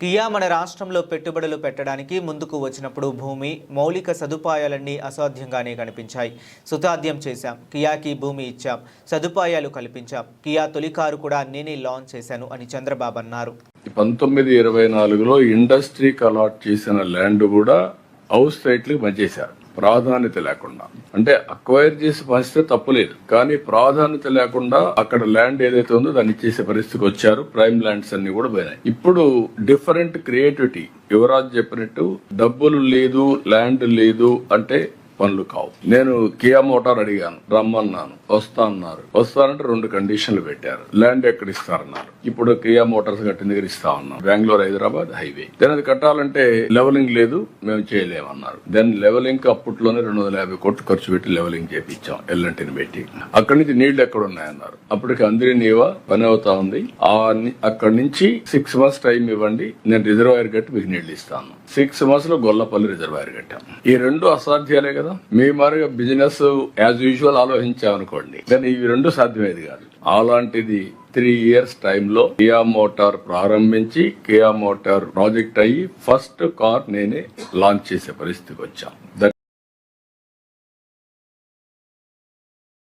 Kia మన రాష్ట్రంలో పెట్టుబడులు పెట్టడానికి ముందుకు వచ్చినప్పుడు భూమి మౌలిక సదుపాయాలన్నీ అసాధ్యంగానే కనిపించాయి. సుతాధ్యం చేశాం. కియాకి భూమి ఇచ్చాం, సదుపాయాలు కల్పించాం. కియా తొలి కారు కూడా నేనే లాంచ్ చేశాను అని చంద్రబాబు అన్నారు. 1924లో ఇండస్ట్రీకి అలాట్ చేసిన ల్యాండ్ కూడా హౌస్ సైట్లకు మధ్యేశారు, ప్రాధాన్యత లేకుండా. అంటే అక్వైర్ చేసే పరిస్థితి తప్పులేదు, కానీ ప్రాధాన్యత లేకుండా అక్కడ ల్యాండ్ ఏదైతే ఉందో దాన్ని ఇచ్చేసే పరిస్థితికి వచ్చారు. ప్రైమ్ ల్యాండ్స్ అన్ని కూడా పోయినాయి. ఇప్పుడు డిఫరెంట్ క్రియేటివిటీ. యువరాజ్ చెప్పినట్టు డబ్బులు లేదు, ల్యాండ్ లేదు అంటే పనులు కావు. నేను కియా మోటార్ అడిగాను, రమ్మన్నాను, వస్తానన్నారు. వస్తానంటే 2 కండిషన్లు పెట్టారు. ల్యాండ్ ఎక్కడ ఇస్తారన్నారు. ఇప్పుడు కియా మోటార్స్ కట్టిన దగ్గర ఇస్తా ఉన్నాం, బెంగళూరు హైదరాబాద్ హైవే. దెన్ అది కట్టాలంటే లెవెలింగ్ లేదు, మేము చేయలేమన్నారు. దెన్ లెవెలింగ్ అప్పట్లోనే 250 కోట్లు ఖర్చు పెట్టి లెవెలింగ్ చేపించాం, ఎల్లంటిని పెట్టి. అక్కడి నుంచి నీళ్లు ఎక్కడ ఉన్నాయన్నారు. అప్పటికి అందరి నీవా పని అవుతా ఉంది. అక్కడి నుంచి 6 months టైం ఇవ్వండి, నేను రిజర్వాయర్ కట్టి మీకు నీళ్లు ఇస్తాను. 6 months లో గొల్లపల్లి రిజర్వాయర్ కట్టాం. ఈ 2 అసాధ్యాలే కదా. మీ మారుగా బిజినెస్ యాజ్ యూజువల్ ఆలోచించామనుకోండి, కానీ ఇవి 2 సాధ్యమేది కాదు. అలాంటిది 3 years టైంలో కియా మోటార్ ప్రారంభించి కియా మోటార్ ప్రాజెక్ట్ అయ్యి ఫస్ట్ కార్ నేనే లాంచ్ చేసే పరిస్థితికి వచ్చాం.